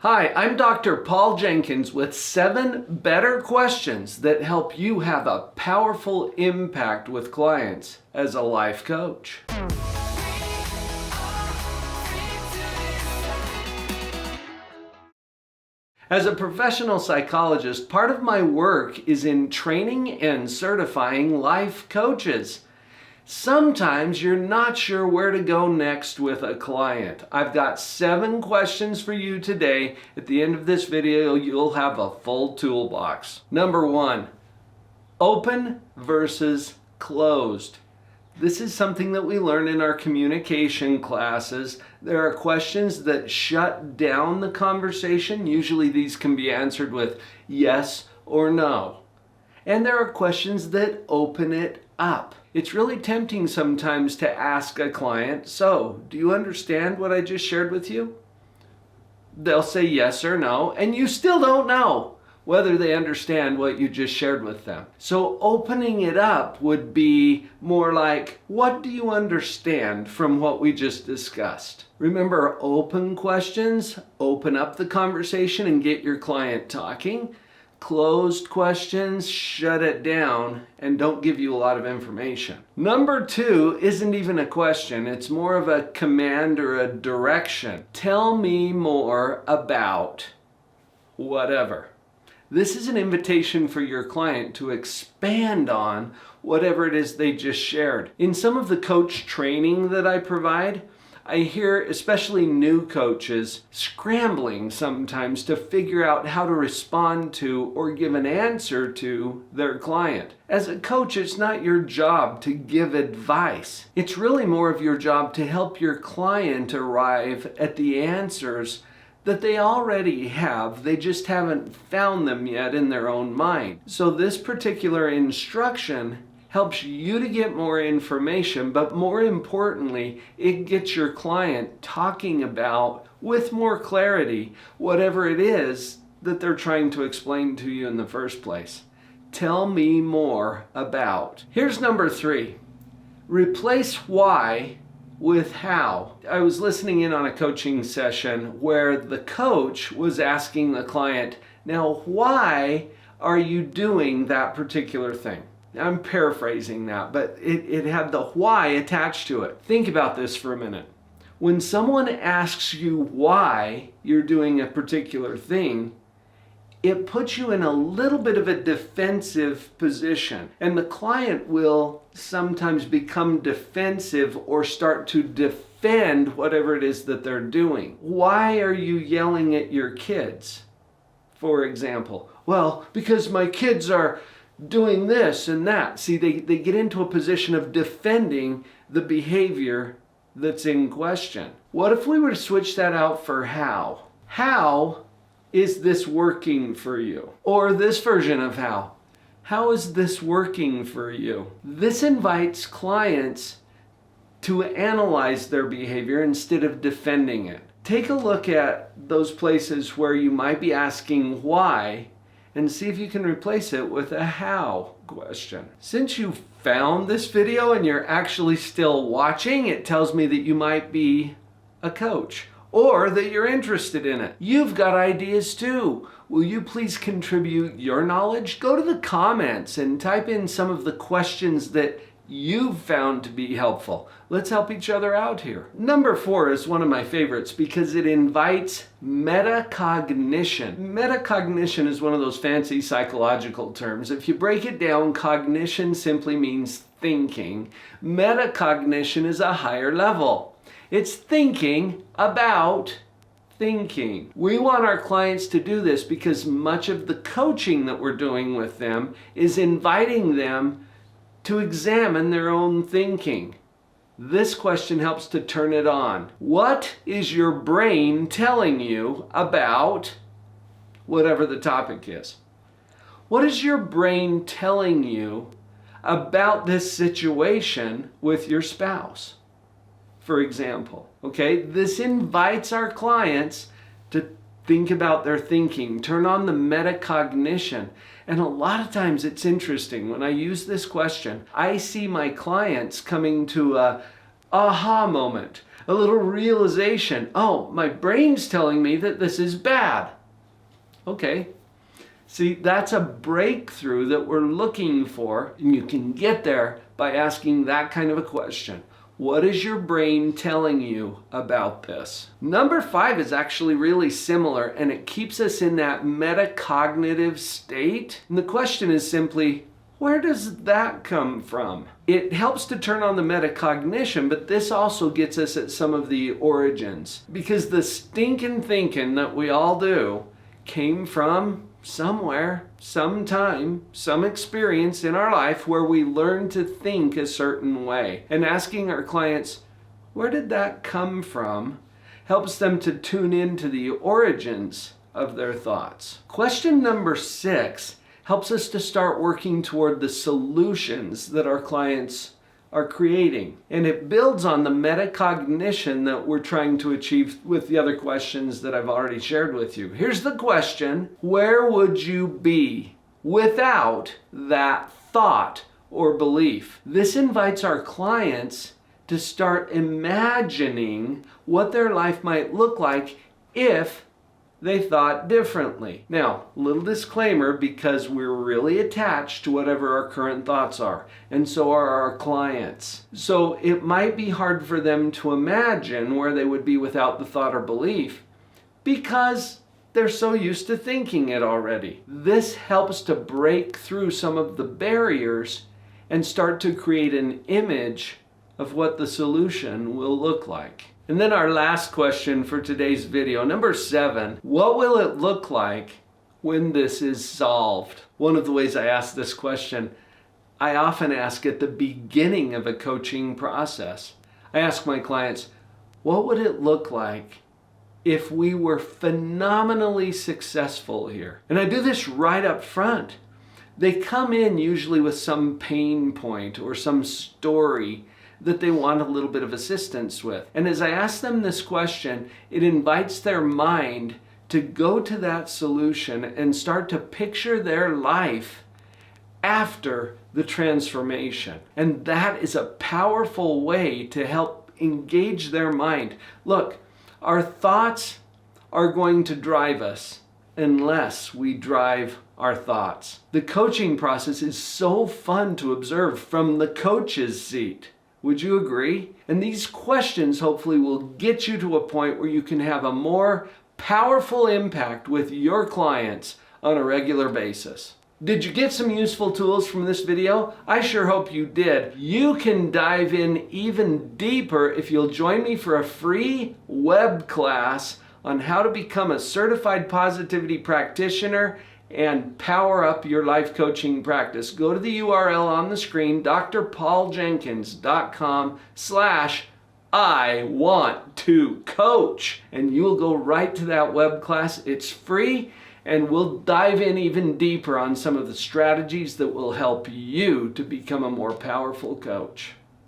Hi, I'm Dr. Paul Jenkins with 7 better questions that help you have a powerful impact with clients as a life coach. As a professional psychologist, part of my work is in training and certifying life coaches. Sometimes you're not sure where to go next with a client. I've got 7 questions for you today. At the end of this video, you'll have a full toolbox. Number 1, open versus closed. This is something that we learn in our communication classes. There are questions that shut down the conversation. Usually these can be answered with yes or no. And there are questions that open it up. It's really tempting sometimes to ask a client, so, do you understand what I just shared with you? They'll say yes or no, and you still don't know whether they understand what you just shared with them. So opening it up would be more like, what do you understand from what we just discussed? Remember, open questions open up the conversation and get your client talking. Closed questions shut it down and don't give you a lot of information. Number 2 isn't even a question. It's more of a command or a direction. Tell me more about whatever. This is an invitation for your client to expand on whatever it is they just shared. In some of the coach training that I provide, I hear especially new coaches scrambling sometimes to figure out how to respond to or give an answer to their client. As a coach, it's not your job to give advice. It's really more of your job to help your client arrive at the answers that they already have. They just haven't found them yet in their own mind. So this particular instruction helps you to get more information, but more importantly, it gets your client talking about, with more clarity, whatever it is that they're trying to explain to you in the first place. Tell me more about. Here's number 3. Replace why with how. I was listening in on a coaching session where the coach was asking the client, now why are you doing that particular thing? I'm paraphrasing that, but it had the why attached to it. Think about this for a minute. When someone asks you why you're doing a particular thing, it puts you in a little bit of a defensive position. And the client will sometimes become defensive or start to defend whatever it is that they're doing. Why are you yelling at your kids, for example? Well, because my kids are doing this and that. See, they get into a position of defending the behavior that's in question. What if we were to switch that out for how? How is this working for you? Or this version of how. How is this working for you? This invites clients to analyze their behavior instead of defending it. Take a look at those places where you might be asking why and see if you can replace it with a how question. Since you found this video and you're actually still watching, it tells me that you might be a coach or that you're interested in it. You've got ideas too. Will you please contribute your knowledge? Go to the comments and type in some of the questions that you've found to be helpful. Let's help each other out here. Number 4 is one of my favorites because it invites metacognition. Metacognition is one of those fancy psychological terms. If you break it down, cognition simply means thinking. Metacognition is a higher level. It's thinking about thinking. We want our clients to do this because much of the coaching that we're doing with them is inviting them to examine their own thinking. This question helps to turn it on. What is your brain telling you about whatever the topic is? What is your brain telling you about this situation with your spouse, for example? Okay, this invites our clients to think about their thinking, turn on the metacognition. And a lot of times it's interesting. When I use this question, I see my clients coming to a aha moment, a little realization. Oh, my brain's telling me that this is bad. Okay. See, that's a breakthrough that we're looking for, and you can get there by asking that kind of a question. What is your brain telling you about this? Number 5 is actually really similar, and it keeps us in that metacognitive state. And the question is simply, where does that come from? It helps to turn on the metacognition, but this also gets us at some of the origins. Because the stinking thinking that we all do came from somewhere, sometime, some experience in our life where we learn to think a certain way. And asking our clients, where did that come from, helps them to tune into the origins of their thoughts. Question number 6 helps us to start working toward the solutions that our clients are creating. And it builds on the metacognition that we're trying to achieve with the other questions that I've already shared with you. Here's the question: where would you be without that thought or belief? This invites our clients to start imagining what their life might look like if they thought differently. Now, little disclaimer, because we're really attached to whatever our current thoughts are, and so are our clients. So it might be hard for them to imagine where they would be without the thought or belief because they're so used to thinking it already. This helps to break through some of the barriers and start to create an image of what the solution will look like. And then our last question for today's video, number 7, what will it look like when this is solved? One of the ways I ask this question, I often ask at the beginning of a coaching process. I ask my clients, what would it look like if we were phenomenally successful here? And I do this right up front. They come in usually with some pain point or some story that they want a little bit of assistance with. And as I ask them this question, it invites their mind to go to that solution and start to picture their life after the transformation. And that is a powerful way to help engage their mind. Look, our thoughts are going to drive us unless we drive our thoughts. The coaching process is so fun to observe from the coach's seat. Would you agree? And these questions hopefully will get you to a point where you can have a more powerful impact with your clients on a regular basis. Did you get some useful tools from this video? I sure hope you did. You can dive in even deeper if you'll join me for a free web class on how to become a certified positivity practitioner and power up your life coaching practice. Go to the URL on the screen, drpauljenkins.com/I-want-to-coach, and you'll go right to that web class. It's free, and we'll dive in even deeper on some of the strategies that will help you to become a more powerful coach.